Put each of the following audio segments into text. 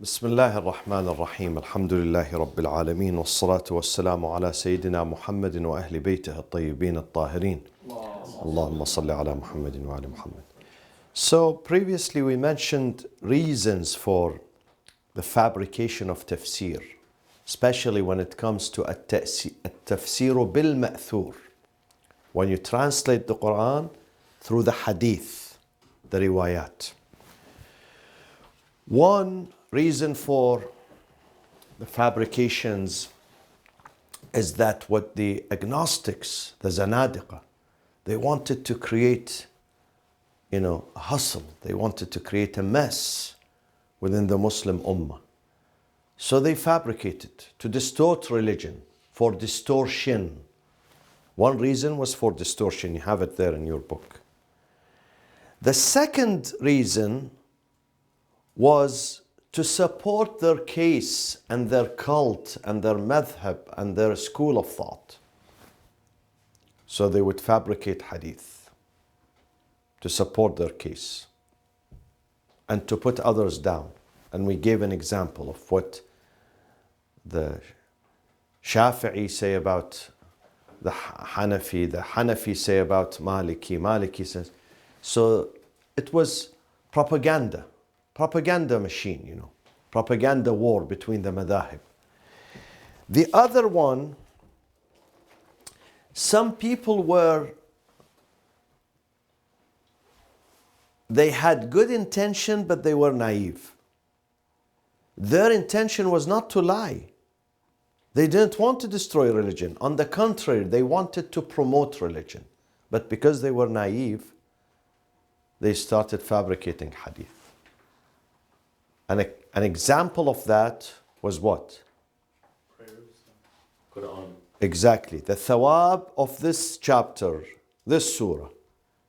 بسم الله الرحمن الرحيم الحمد لله رب العالمين والصلاة والسلام على سيدنا محمد وأهل بيته الطيبين الطاهرين اللهم صل على محمد وعلى محمد. So previously we mentioned reasons for the fabrication of tafsir, especially when it comes to التفسير بالمأثور, when you translate the Quran through the hadith, the riwayat. One reason for the fabrications is that what the agnostics, the Zanadiqa, they wanted to create, a hustle. They wanted to create a mess within the Muslim Ummah. So they fabricated to distort religion, for distortion. One reason was for distortion. You have it there in your book. The second reason was to support their case and their cult and their madhab and their school of thought. So they would fabricate hadith to support their case and to put others down. And we gave an example of what the Shafi'i say about the Hanafi say about Maliki says. So it was propaganda machine, propaganda war between the madahib. The other one, some people they had good intention, but they were naive. Their intention was not to lie. They didn't want to destroy religion. On the contrary, they wanted to promote religion. But because they were naive, they started fabricating hadith. An example of that was what? Qur'an. Exactly. The thawab of this chapter, this surah.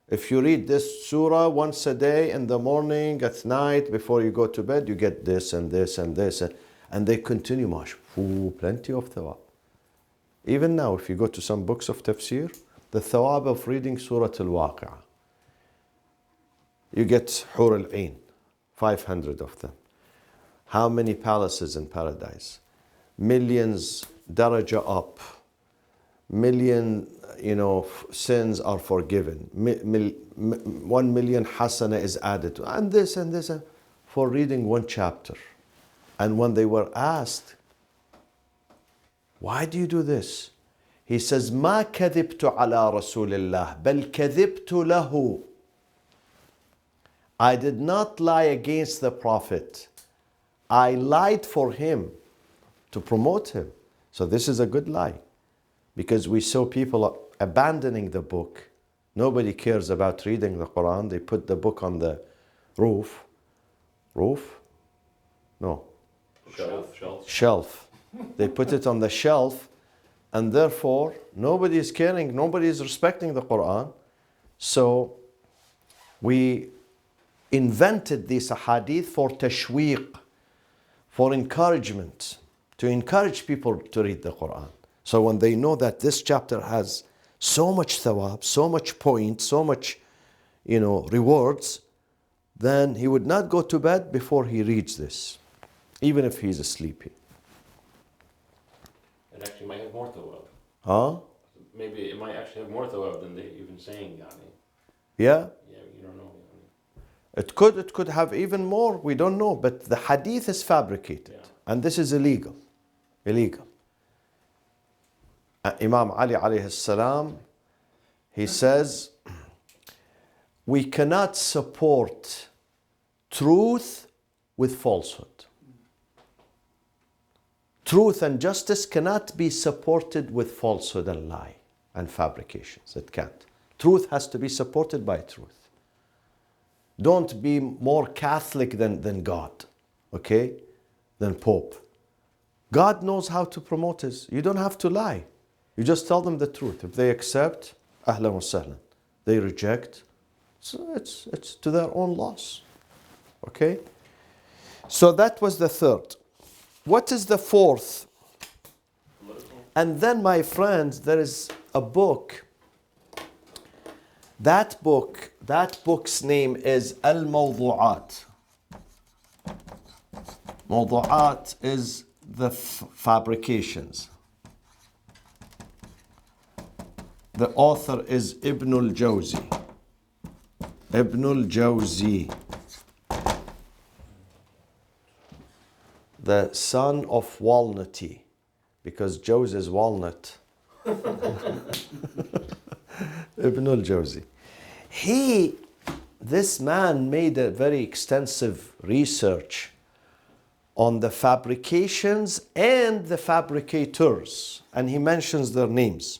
If you read this surah once a day, in the morning, at night, before you go to bed, you get this and this and this. And they continue, plenty of thawab. Even now, if you go to some books of tafsir, the thawab of reading Surah Al-Waqi'ah, you get Hur al-Ain, 500 of them. How many palaces in paradise? Millions daraja up. Million, sins are forgiven. 1 million hasana is added to. And this for reading one chapter. And when they were asked, why do you do this? He says, ما كذبت على رسول الله بل كذبت له. I did not lie against the Prophet. I lied for him to promote him. So this is a good lie. Because we saw people abandoning the book. Nobody cares about reading the Quran. They put the book on the roof. Roof? No. Shelf. They put it on the shelf. And therefore, nobody is caring. Nobody is respecting the Quran. So we invented these hadith for tashweeq, for encouragement, to encourage people to read the Quran. So when they know that this chapter has so much thawab, so much point, so much, rewards, then he would not go to bed before he reads this, even if he's sleepy. It actually might have more thawab. Huh? Maybe it might actually have more thawab than they even saying, yani. Yeah? Yeah, you don't know. It could have even more, we don't know, but the hadith is fabricated. Yeah. And this is illegal. Imam Ali alayhi salam, he says, we cannot support truth with falsehood. Truth and justice cannot be supported with falsehood and lie and fabrications. It can't. Truth has to be supported by truth. Don't be more Catholic than God, okay? Than Pope. God knows how to promote his. You don't have to lie. You just tell them the truth. If they accept, ahlan wa sahlan. They reject, so it's to their own loss. Okay? So that was the third. What is the fourth? And then, my friends, there is a book. That book's name is Al-Mawdu'at. موضوعات is the fabrications. The author is Ibn al-Jawzi. Ibn al-Jawzi, the son of walnutty, because Jawz is walnut. Ibn al-Jawzi. This man made a very extensive research on the fabrications and the fabricators, and he mentions their names.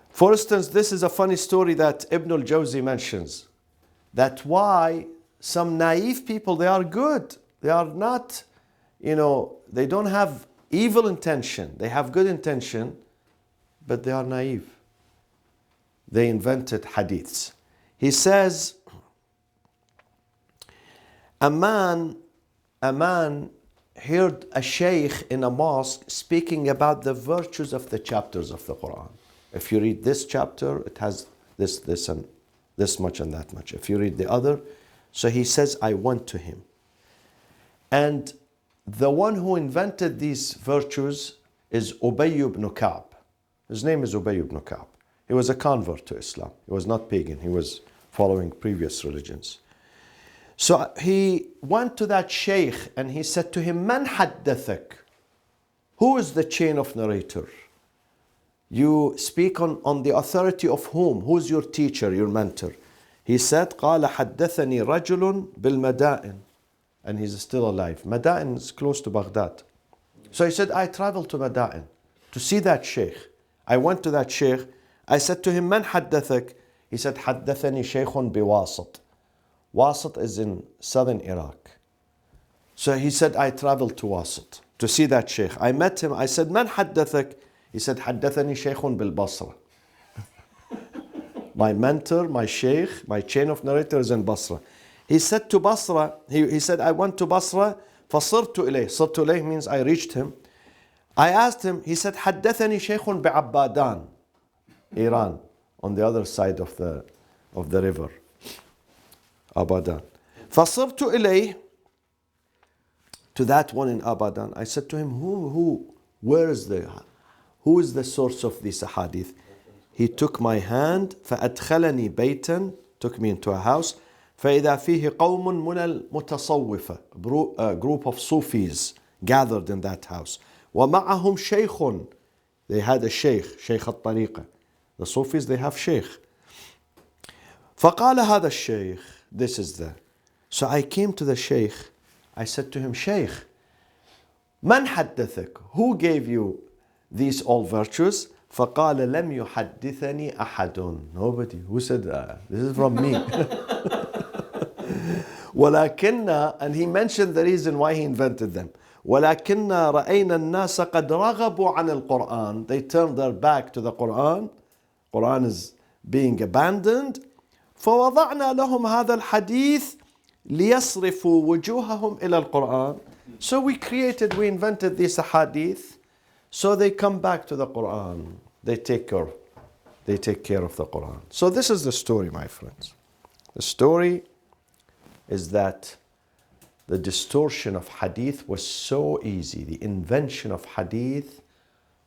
For instance, this is a funny story that Ibn al-Jawzi mentions, that why some naive people, they are good. They are not, they don't have evil intention. They have good intention, but they are naive. They invented hadiths. He says, a man heard a sheikh in a mosque speaking about the virtues of the chapters of the Quran. If you read this chapter, it has this and this much and that much. If you read the other, so he says, I went to him. And the one who invented these virtues is Ubay ibn Ka'b. His name is Ubay ibn Ka'b. He was a convert to Islam. He was not pagan. He was following previous religions. So he went to that sheikh and he said to him, Man haddathak? Who is the chain of narrator? You speak on the authority of whom? Who's your teacher, your mentor? He said, قال حدثني رجل بالمدائن. And he's still alive. Madain is close to Baghdad. So he said, I traveled to Madain to see that sheikh. I went to that sheikh. I said to him, Man haddathak? He said, حدثني شيخ بواسط. Wasat is in southern Iraq. So he said, I traveled to Wasat to see that sheikh. I met him. I said, Man haddathak? He said, حدثني شيخ بالبصرة. My mentor, my sheikh, my chain of narrators in Basra. He said to Basra, he said, I went to Basra, فصرت إليه. صرت إليه means I reached him. I asked him, he said, حدثني شيخ بعبادان, Iran, on the other side of the river. Abadan. فصرت إليه, to that one in Abadan. I said to him, who is the source of this hadith? He took my hand, فأدخلني بيتا, took me into a house, فإذا فيه قوم من المتصوفة, a group of Sufis gathered in that house. ومعهم شيخ, they had a sheikh, شيخ الطريقة. The Sufis, they have sheikh. فقال هذا الشيخ, this is the. So I came to the sheikh. I said to him, Sheikh, من حدثك? Who gave you these all virtues? فقال لم يحدثني أحد. Nobody. Who said that? This is from me. ولكن, and he mentioned the reason why he invented them. ولكن رأينا الناس قد رغبوا عن القرآن. They turned their back to the Quran. Quran is being abandoned. فوضعنا لهم هذا الحديث ليصرفوا وجوههم إلى القرآن. So we invented this hadith, so they come back to the Quran. They take care of the Quran. So this is the story, my friends. The story is that the distortion of hadith was so easy. The invention of hadith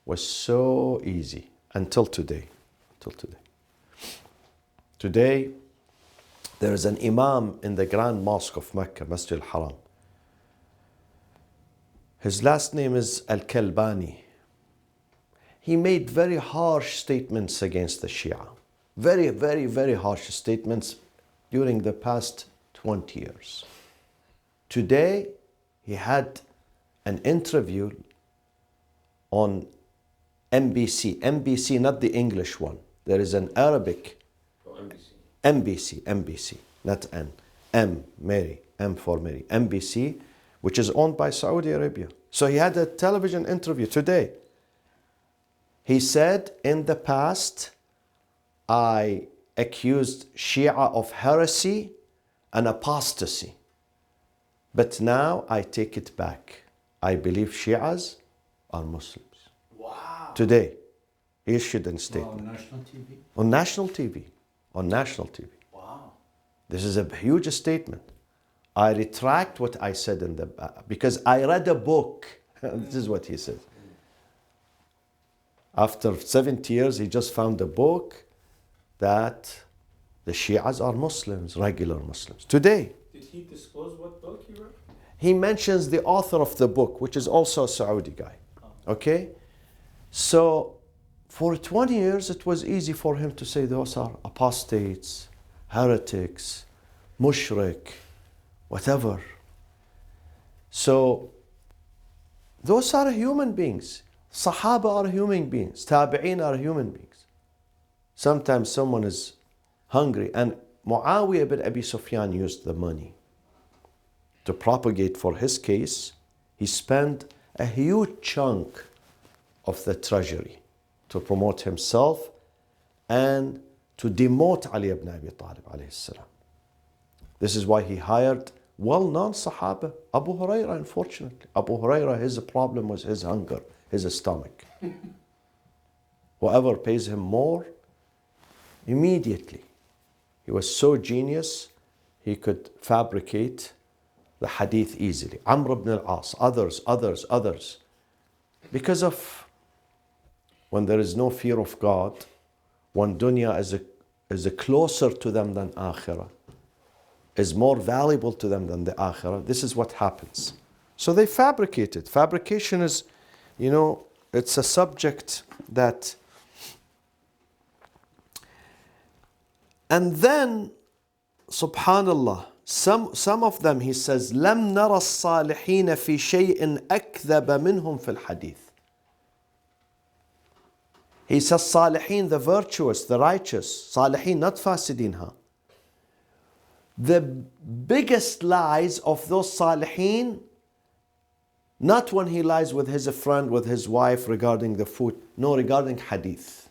was so easy until today. Today, there is an imam in the Grand Mosque of Mecca, Masjid al-Haram. His last name is Al-Kalbani. He made very harsh statements against the Shia. Very, very, very harsh statements during the past 20 years. Today, he had an interview on MBC. MBC, not the English one. There is an Arabic. MBC, not N. M, Mary, M for Mary. MBC, which is owned by Saudi Arabia. So he had a television interview today. He said, in the past, I accused Shia of heresy and apostasy. But now I take it back. I believe Shias are Muslims. Wow. Today, he issued a statement. On national TV? On national TV. On national TV. Wow. This is a huge statement. I retract what I said in the because I read a book. This is what he said. After 70 years, he just found a book that the Shias are Muslims, regular Muslims. Today, Did he disclose what book he wrote? he mentions the author of the book, which is also a Saudi guy. Okay? So, for 20 years, it was easy for him to say those are apostates, heretics, mushrik, whatever. So, those are human beings. Sahaba are human beings. Tabi'een are human beings. Sometimes someone is hungry, and Muawiyah ibn Abi Sufyan used the money to propagate for his case. He spent a huge chunk of the treasury to promote himself and to demote Ali ibn Abi Talib alayhi salam. This is why he hired well-known Sahaba. Abu Hurairah, unfortunately. Abu Hurairah, his problem was his hunger, his stomach. Whoever pays him more, immediately. He was so genius, he could fabricate the hadith easily. Amr ibn al-As, others. Because of when there is no fear of God, when dunya is closer to them than akhirah, is more valuable to them than the akhirah, this is what happens. So they fabricate it. Fabrication is, it's a subject that... And then, subhanallah, some of them, he says, لم نرى الصالحين في شيء أكذب منهم في الحديث. He says صالحين, the virtuous, the righteous. صالحين, not فاسدين. The biggest lies of those صالحين, not when he lies with his friend, with his wife regarding the food, no, regarding hadith.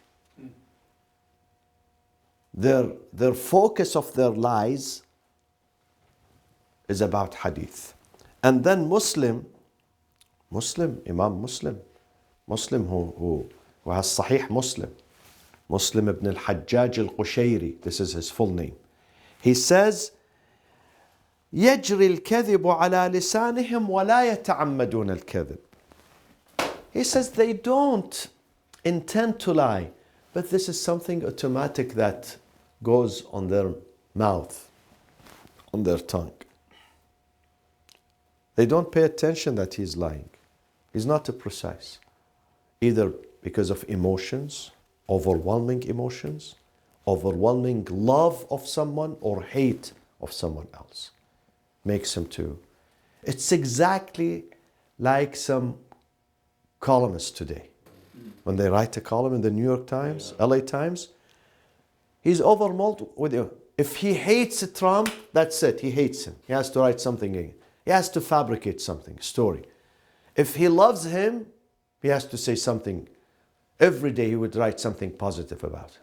Their focus of their lies is about hadith. And then Imam Muslim who has Sahih Muslim ibn al-Hajjaj al-Qushayri, this is his full name. He says, يجري الكذب على لسانهم ولا يتعمدون الكذب. He says they don't intend to lie, but this is something automatic that goes on their mouth, on their tongue. They don't pay attention that he's lying. He's not precise. Either because of emotions, overwhelming emotions, overwhelming love of someone or hate of someone else makes him to. It's exactly like some columnists today. When they write a column in the New York Times, LA Times, he's overwhelmed with you. If he hates Trump, that's it. He hates him. He has to write something again. He has to fabricate something, story. If he loves him, he has to say something. Every day he would write something positive about him.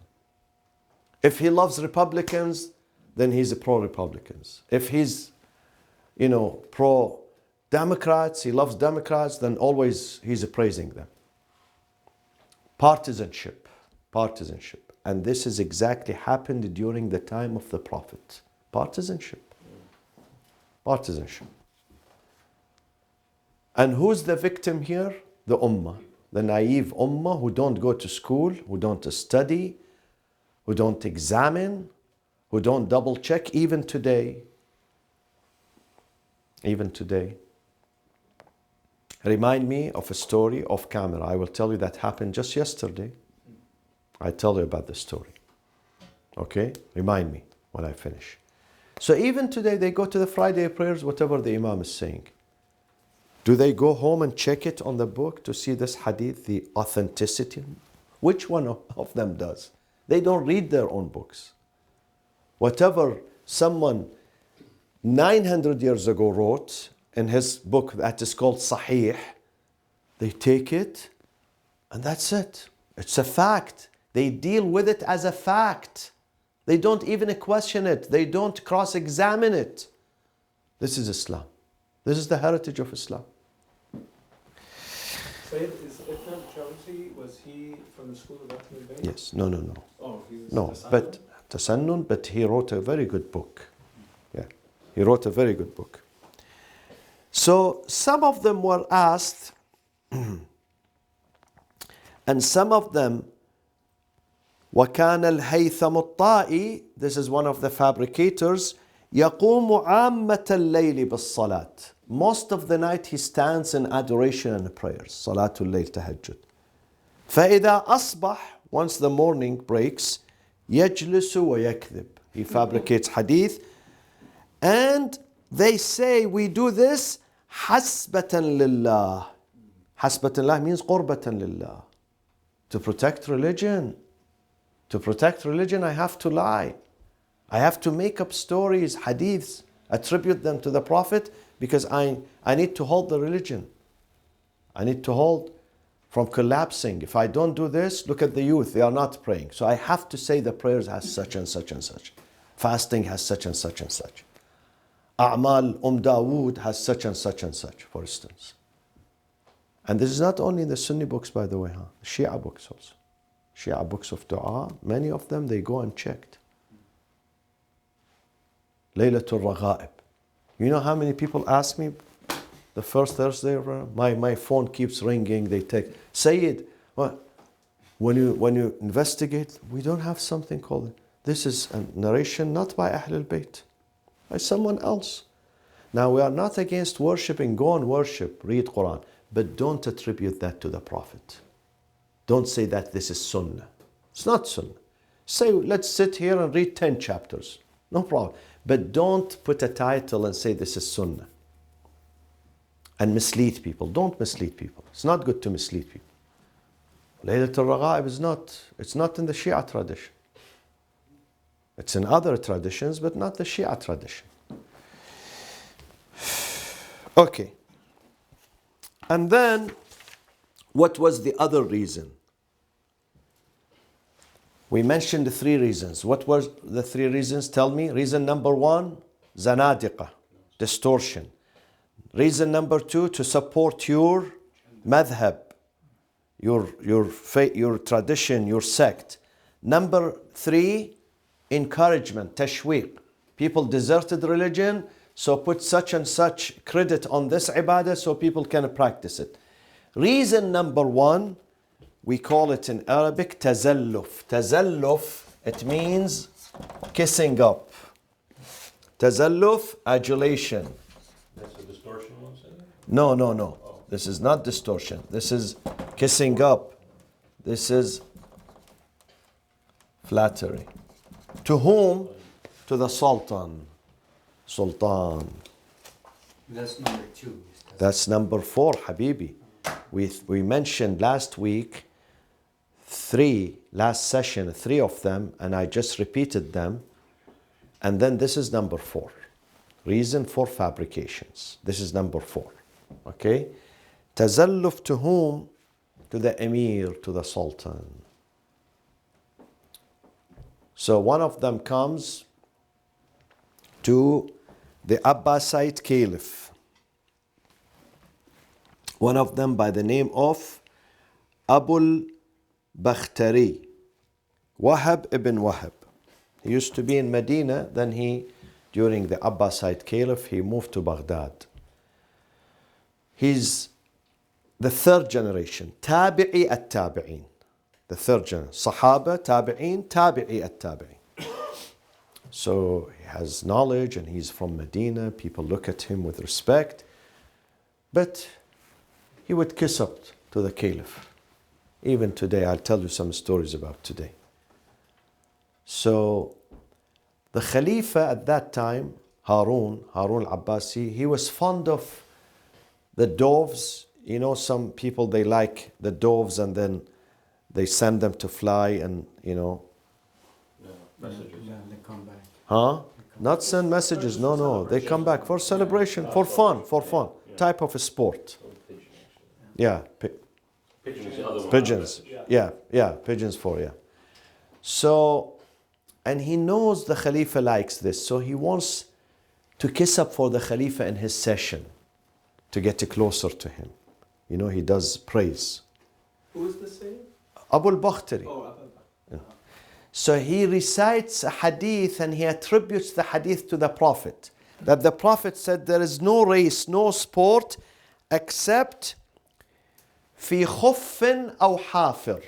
If he loves Republicans, then he's a pro-Republicans. If he's, pro-Democrats, he loves Democrats, then always he's praising them. Partisanship. And this has exactly happened during the time of the Prophet. Partisanship. And who's the victim here? The ummah. The naive ummah who don't go to school, who don't study, who don't examine, who don't double check, even today. Remind me of a story off camera. I will tell you that happened just yesterday. I tell you about the story. Okay? Remind me when I finish. So even today they go to the Friday prayers, whatever the Imam is saying. Do they go home and check it on the book to see this hadith, the authenticity? Which one of them does? They don't read their own books. Whatever someone 900 years ago wrote in his book that is called Sahih, they take it and that's it. It's a fact. They deal with it as a fact. They don't even question it. They don't cross-examine it. This is Islam. This is the heritage of Islam. Sayyid, is Ibn al-Jawzi, was he from the school of Ibn al-Bayt? Yes. No. Oh, he was No, but Tasannun, but he wrote a very good book. Yeah. He wrote a very good book. So some of them were asked, and some of them, وكان الهيثم الطائي, this is one of the fabricators, يقوم عامة الليل بالصلاة. Most of the night he stands in adoration and prayers. Salatul Layl, tahajjud. فإذا أصبح, once the morning breaks, يجلس ويكذب. He fabricates hadith. And they say, we do this حسبة لله. حسبة لله means قربة لله. To protect religion. To protect religion, I have to lie. I have to make up stories, hadiths, attribute them to the Prophet because I need to hold the religion. I need to hold from collapsing. If I don't do this, look at the youth, they are not praying. So I have to say the prayers has such and such and such. Fasting has such and such and such. A'mal Dawood has such and such and such, for instance. And this is not only in the Sunni books, by the way, Shia books also. Shia books of dua, many of them they go unchecked. Laylatul Raghaib. You know how many people ask me the first Thursday, my phone keeps ringing, they take, Sayyid, what? When you investigate, we don't have something called it. This is a narration not by Ahlul Bayt, by someone else. Now we are not against worshipping, go and worship, read Quran, but don't attribute that to the Prophet. Don't say that this is Sunnah. It's not Sunnah. Say, let's sit here and read 10 chapters. No problem. But don't put a title and say this is Sunnah. And mislead people. Don't mislead people. It's not good to mislead people. Laylatul Raghaib is not, it's not in the Shia tradition. It's in other traditions, but not the Shia tradition. Okay. And then, what was the other reason? We mentioned the 3 reasons. What were the 3 reasons? Tell me. Reason number 1, zanadiqa, distortion. Reason number 2, to support your madhab, your tradition, your sect. Number 3, encouragement, tashweeq. People deserted religion, so put such and such credit on this ibadah so people can practice it. Reason number 1, we call it in Arabic tazalluf. Tazalluf, it means kissing up. Tazalluf, adulation. That's a distortion one, say? No. This is not distortion. This is kissing up. This is flattery. To whom? To the Sultan. Sultan. That's number 2. That's number 4, Habibi. We mentioned last week 3, last session, 3 of them, and I just repeated them. And then this is number 4. Reason for fabrications. This is number 4. Okay? Tazalluf to whom? To the Emir, to the Sultan. So one of them comes to the Abbasid Caliph. One of them by the name of Abul Bakhtari, Wahab ibn Wahab. He used to be in Medina, then during the Abbasid Caliph, he moved to Baghdad. He's the 3rd generation, Tabi'i at-Tabi'in. The 3rd generation, Sahaba, Tabi'in, Tabi'i at-Tabi'in. So he has knowledge and he's from Medina. People look at him with respect. But he would kiss up to the Caliph. Even today, I'll tell you some stories about today. So the Khalifa at that time, Harun al-Abbasi, he was fond of the doves. You know, some people, they like the doves and then they send them to fly and, you know. Messages. Yeah, they come back. Huh? Not send messages, no. They come back for celebration, for fun. Yeah. Type of a sport. Yeah. Pigeons, the other one. Pigeons. Yeah, pigeons yeah. So, and he knows the Khalifa likes this, so he wants to kiss up for the Khalifa in his session to get closer to him. You know, he does praise. Who is this saying? Abul Bakhtari. Oh, Abba. So he recites a hadith and he attributes the hadith to the Prophet. that the Prophet said there is no race, no sport except في خف أو حافر.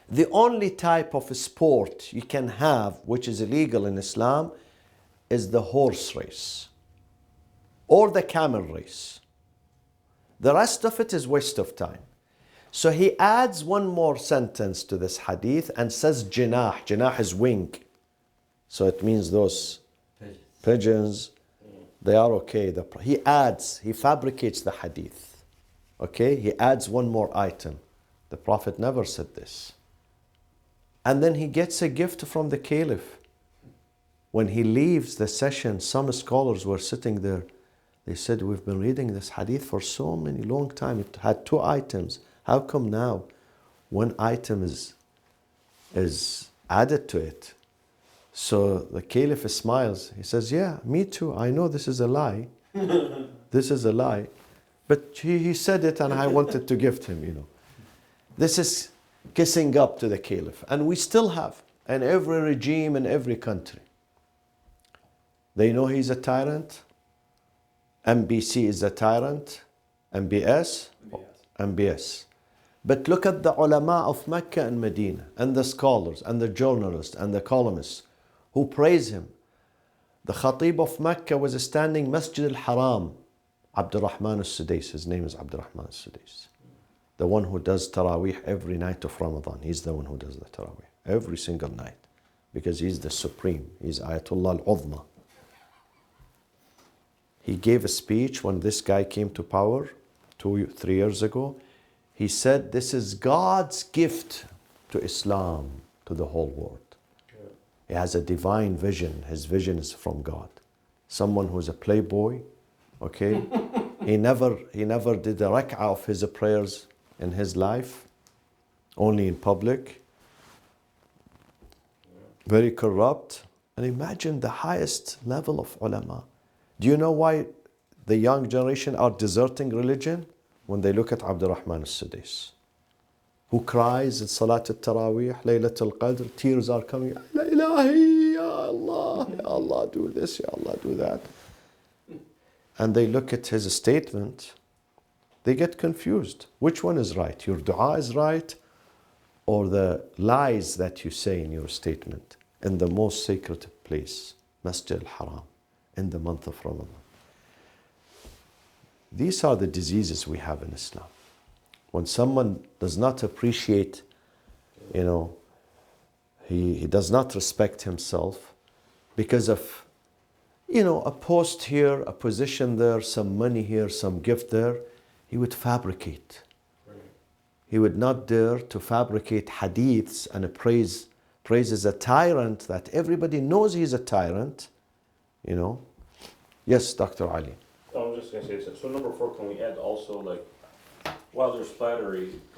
The only type of sport you can have which is illegal in Islam is the horse race or the camel race. The rest of it is waste of time. So he adds one more sentence to this hadith and says jinah. Jinah is wing. So it means those pigeons, they are okay. He fabricates the hadith. Okay, he adds one more item. The Prophet never said this. And then he gets a gift from the caliph. When he leaves the session, some scholars were sitting there. They said, we've been reading this hadith for so many long time. It had 2 items. How come now one item is added to it? So the caliph smiles. He says, yeah, me too. I know this is a lie. This is a lie. But he said it and I wanted to gift him, you know. This is kissing up to the caliph. And we still have in every regime in every country. They know he's a tyrant. MBC is a tyrant. MBS? MBS. But look at the ulama of Mecca and Medina and the scholars and the journalists and the columnists who praise him. The Khatib of Mecca was standing Masjid al-Haram. Abdurrahman al-Sudais. His name is Abdurrahman al-Sudais. The one who does Taraweeh every night of Ramadan. He's the one who does the Taraweeh every single night. Because he's the supreme. He's Ayatollah al-Uzma. He gave a speech when this guy came to power 2-3 years ago. He said, this is God's gift to Islam, to the whole world. Yeah. He has a divine vision. His vision is from God. Someone who's a playboy, okay? He never did a rak'ah of his prayers in his life, only in public. Very corrupt. And imagine the highest level of ulama. Do you know why the young generation are deserting religion? When they look at Abdurrahman al-Sudais, who cries in Salat al-Taraweeh, Laylat al-Qadr, tears are coming, La ilahi, Ya Allah, do this, Ya Allah, do that. And they look at his statement, they get confused. Which one is right? Your dua is right, or the lies that you say in your statement in the most sacred place, Masjid al-Haram, in the month of Ramadan. These are the diseases we have in Islam. When someone does not appreciate, he does not respect himself because of, a post here, a position there, some money here, some gift there, he would fabricate. He would not dare to fabricate hadiths and praises a tyrant that everybody knows he's a tyrant, Yes, Dr. Ali. I was just going to say, so number 4, can we add also, like, while there's flattery, if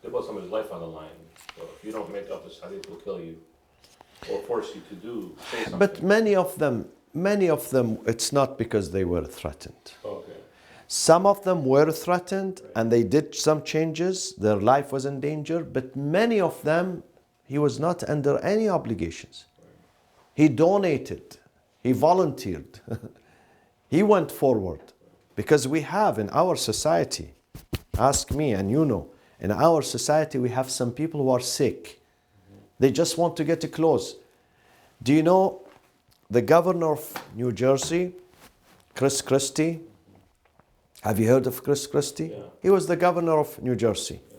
they put somebody's life on the line, so if you don't make up this hadith, will kill you, or force you to say something. But many of them, it's not because they were threatened. Okay. Some of them were threatened and they did some changes, their life was in danger, but many of them, he was not under any obligations. He donated, he volunteered. He went forward because we have in our society, ask me and in our society we have some people who are sick. They just want to get close. Do you know the governor of New Jersey, Chris Christie? Have you heard of Chris Christie? Yeah. He was the governor of New Jersey. Yeah.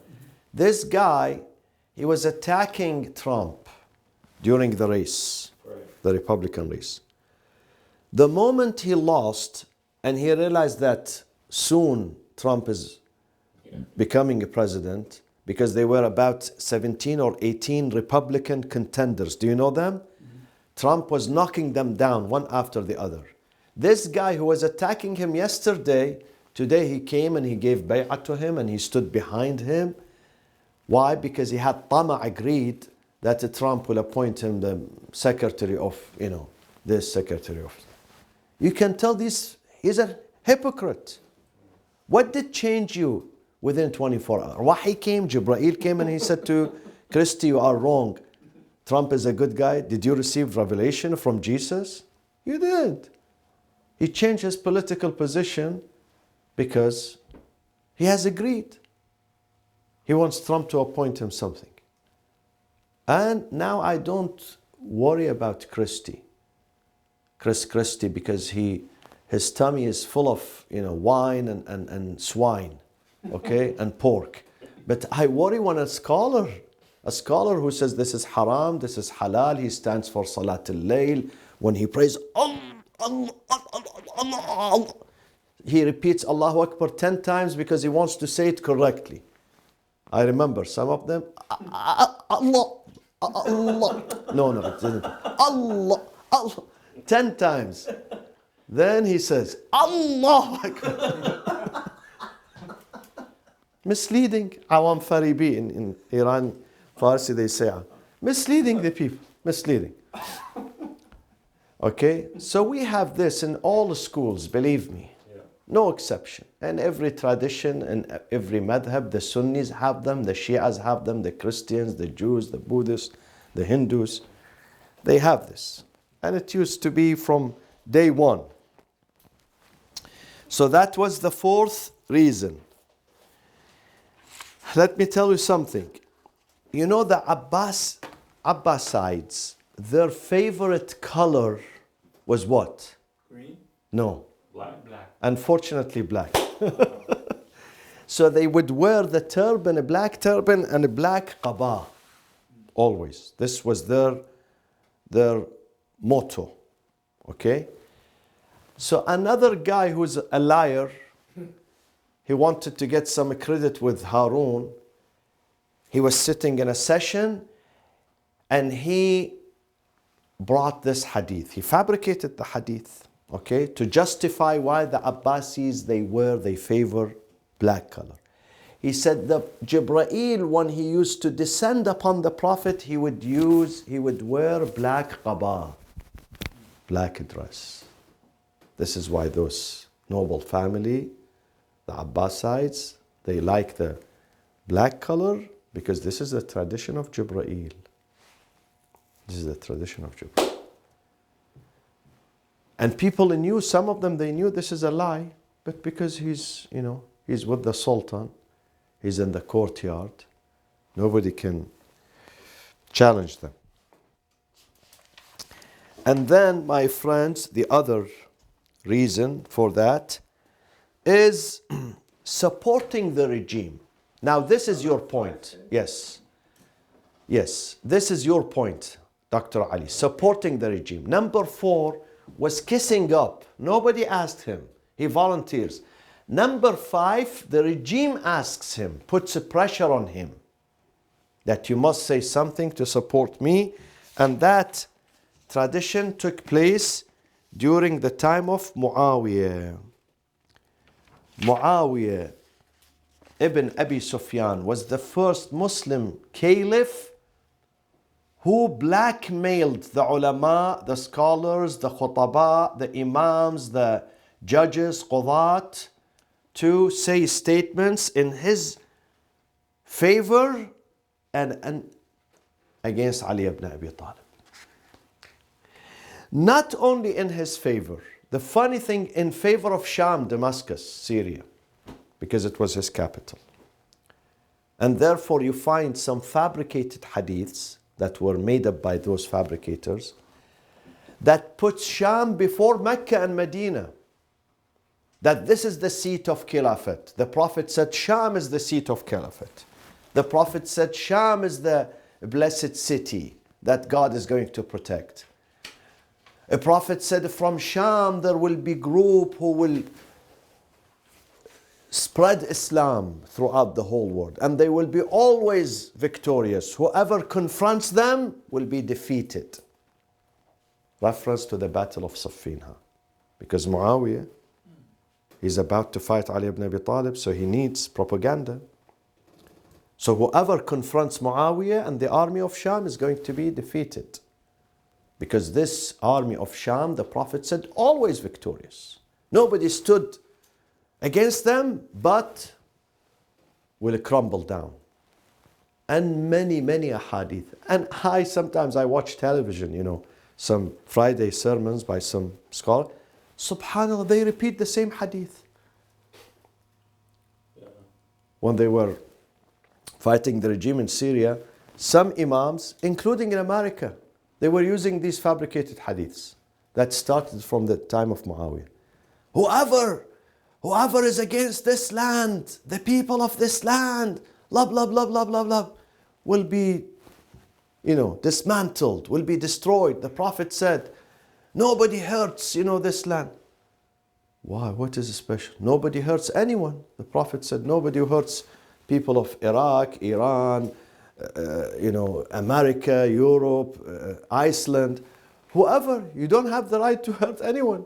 This guy, he was attacking Trump during the race, the Republican race. The moment he lost and he realized that soon Trump is becoming a president, because they were about 17 or 18 Republican contenders. Do you know them? Mm-hmm. Trump was knocking them down one after the other. This guy who was attacking him yesterday, today he came and he gave bay'ah to him and he stood behind him. Why? Because he had agreed that Trump will appoint him the secretary of, this secretary of. You can tell he's a hypocrite. What did change you within 24 hours? Wahi came, Jibreel came and he said to Christie, you are wrong. Trump is a good guy. Did you receive revelation from Jesus? You did. He changed his political position because he has agreed. He wants Trump to appoint him something. And now I don't worry about Chris Christie, because his tummy is full of wine and swine, okay, and pork. But I worry when a scholar who says this is haram, this is halal, he stands for Salat al-Layl, when he prays Allah, he repeats Allahu Akbar 10 times because he wants to say it correctly. I remember some of them, Allah, Allah, no, it didn't. Allah, 10 times. Then he says, Allah Akbar. Misleading. Awam Faribi in Iran, Farsi, they say, misleading the people, misleading. Okay, so we have this in all the schools, believe me. No exception. And every tradition and every madhab, the Sunnis have them, the Shias have them, the Christians, the Jews, the Buddhists, the Hindus, they have this. And it used to be from day one. So that was the fourth reason. Let me tell you something. You know the Abbasides, their favorite color was what? Green? No. Black. Unfortunately, black. So they would wear the turban, a black turban and a black qaba. Always. This was their motto. Okay? So another guy who's a liar, he wanted to get some credit with Harun. He was sitting in a session and he brought this hadith. He fabricated the hadith, okay, to justify why the Abbasis, they favor black color. He said that Jibreel, when he used to descend upon the Prophet, he would wear black qaba, black dress. This is why those noble family, the Abbasides, they like the black color, because this is the tradition of Jibreel. This is the tradition of Jibreel. And people knew, some of them, they knew this is a lie, but because he's with the Sultan, he's in the courtyard, nobody can challenge them. And then, my friends, the other reason for that is supporting the regime. Now, this is your point. Yes, this is your point, Dr. Ali. Supporting the regime. Number 4 was kissing up. Nobody asked him. He volunteers. Number 5, the regime asks him, puts a pressure on him that you must say something to support me. And that tradition took place during the time of Muawiyah. Muawiyah ibn Abi Sufyan was the first Muslim caliph who blackmailed the ulama, the scholars, the khutaba, the imams, the judges, qudat, to say statements in his favor and against Ali ibn Abi Talib. Not only in his favor, the funny thing, in favor of Sham, Damascus, Syria, because it was his capital. And therefore you find some fabricated hadiths that were made up by those fabricators that puts Sham before Mecca and Medina. That this is the seat of Khilafat. The Prophet said Sham is the seat of Khilafat. The Prophet said Sham is the blessed city that God is going to protect. A Prophet said from Sham there will be group who will spread Islam throughout the whole world, and they will be always victorious. Whoever confronts them will be defeated. Reference to the Battle of Siffin, because Muawiyah is about to fight Ali ibn Abi Talib, so he needs propaganda. So whoever confronts Muawiyah and the army of Sham is going to be defeated. Because this army of Sham, the Prophet said, always victorious. Nobody stood against them, but will crumble down. and many, many ahadith. And sometimes I watch television, some Friday sermons by some scholar. SubhanAllah, they repeat the same hadith. Yeah. When they were fighting the regime in Syria, some imams, including in America, they were using these fabricated hadiths that started from the time of Muawiyah. Whoever is against this land, the people of this land, blah, blah, blah, blah, blah, blah, will be, dismantled, will be destroyed. The Prophet said, nobody hurts, this land. Why? What is special? Nobody hurts anyone. The Prophet said, nobody hurts people of Iraq, Iran, America, Europe, Iceland, whoever. You don't have the right to hurt anyone.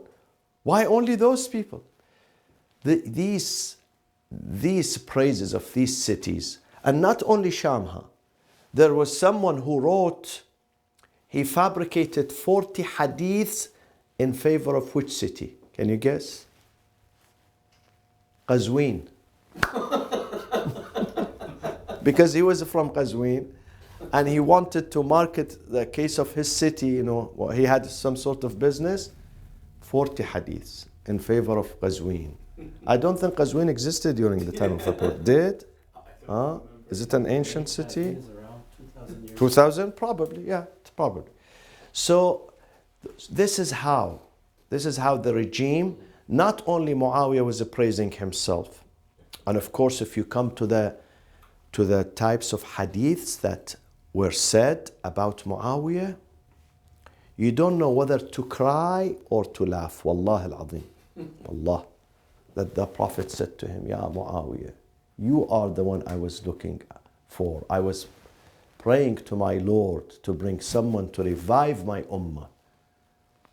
Why only those people? These praises of these cities, and not only Shamha. There was someone who wrote, he fabricated 40 hadiths in favor of which city? Can you guess? Qazwin. Because he was from Qazwin and he wanted to market the case of his city, he had some sort of business. 40 hadiths in favor of Qazwin. I don't think Qazwin existed during the time of the Prophet. Did? Is it an ancient city? 2000? Probably, yeah, probably. So this is how the regime, not only Muawiyah was praising himself, and of course if you come to the types of hadiths that were said about Muawiyah, you don't know whether to cry or to laugh. Wallah al-azim. Wallah. That the Prophet said to him, Ya Muawiyah, you are the one I was looking for. I was praying to my Lord to bring someone to revive my ummah.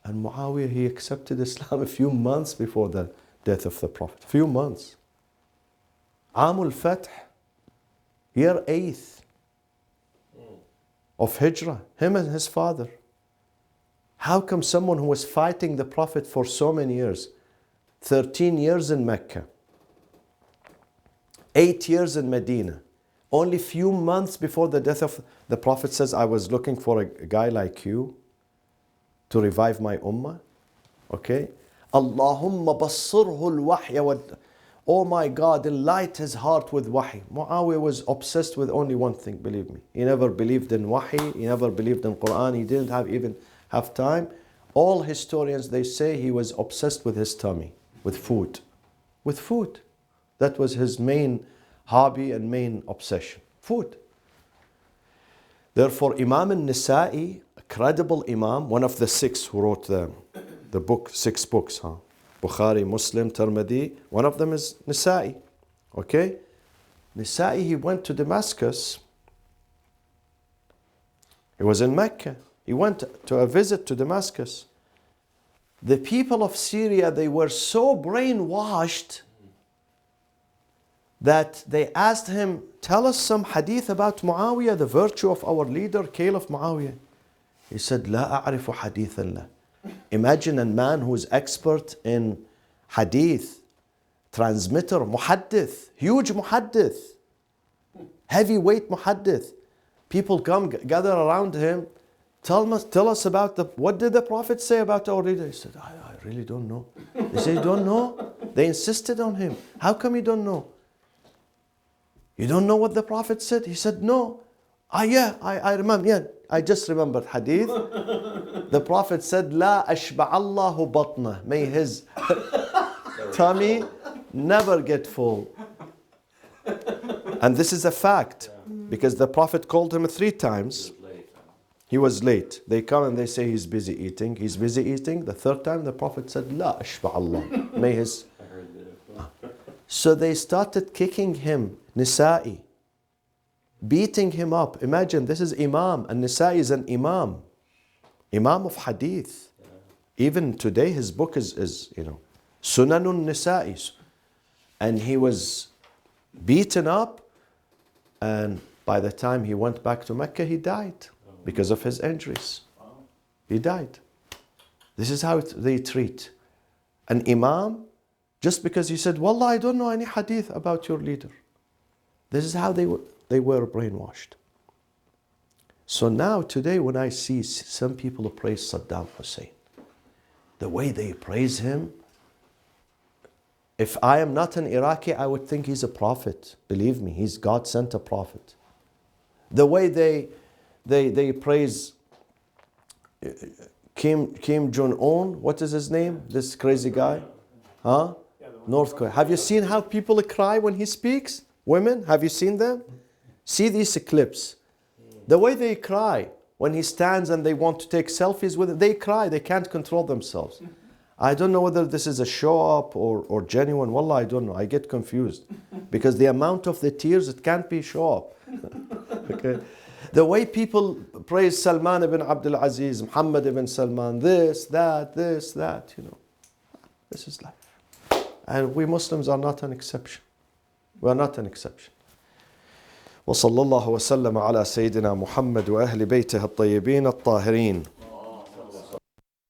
And Muawiyah, he accepted Islam a few months before the death of the Prophet. Few months. Amul Fath, year 8th of Hijrah, him and his father. How come someone who was fighting the Prophet for so many years, 13 years in Mecca, 8 years in Medina, only few months before the death of the Prophet says, I was looking for a guy like you to revive my ummah. Okay? Allahumma bassirhu al-wahya. Oh my God, enlighten his heart with wahi. Muawiyah was obsessed with only one thing, believe me. He never believed in wahi, he never believed in Quran, he didn't have time. All historians, they say he was obsessed with his tummy, with food. With food. That was his main hobby and main obsession. Food. Therefore, Imam al-Nisa'i, a credible Imam, one of the 6 who wrote the book, 6 books, Bukhari, Muslim, Tirmidhi, one of them is Nisa'i. Okay? Nisa'i, he went to Damascus. He was in Mecca. He went to a visit to Damascus. The people of Syria, they were so brainwashed that they asked him, tell us some hadith about Muawiyah, the virtue of our leader, Caliph Muawiyah. He said, لا أعرف حديثا له. Imagine a man who is expert in hadith, transmitter, muhaddith, huge muhaddith, heavyweight muhaddith. People come gather around him. Tell us about what did the Prophet say about our leader? He said, I really don't know. They said, you don't know? They insisted on him. How come you don't know? You don't know what the Prophet said? He said, no. I remember. Yeah, I just remembered hadith. The Prophet said, La ashba'allahu batna. May his tummy never get full. And this is a fact. Because the Prophet called him 3 times. He was late. They come and they say he's busy eating. He's busy eating. The 3rd time the Prophet said, La ashba'allah. May his... So they started kicking him, Nisa'i, beating him up. Imagine, this is Imam, and Nisa'i is an Imam of Hadith. Even today his book is Sunanun Nisa'i. And he was beaten up, and by the time he went back to Mecca, he died because of his injuries. He died. This is how they treat an Imam. Just because he said, Wallah, I don't know any hadith about your leader. This is how they were brainwashed. So now, today, when I see some people who praise Saddam Hussein, the way they praise him, if I am not an Iraqi, I would think he's a prophet. Believe me, he's God sent a prophet. The way they praise Kim Jong-un, what is his name? This crazy guy? Huh? North Korea. Have you seen how people cry when he speaks? Women, have you seen them? See these clips. The way they cry when he stands and they want to take selfies with him, they cry, they can't control themselves. I don't know whether this is a show-up or genuine. Wallah, I don't know. I get confused. Because the amount of the tears, it can't be show-up. Okay. The way people praise Salman ibn Abdul Aziz, Muhammad ibn Salman, this, that, you know. This is life. And we Muslims are not an exception. We are not an exception. وصلى الله وسلم على سيدنا محمد وأهل بيته الطيبين الطاهرين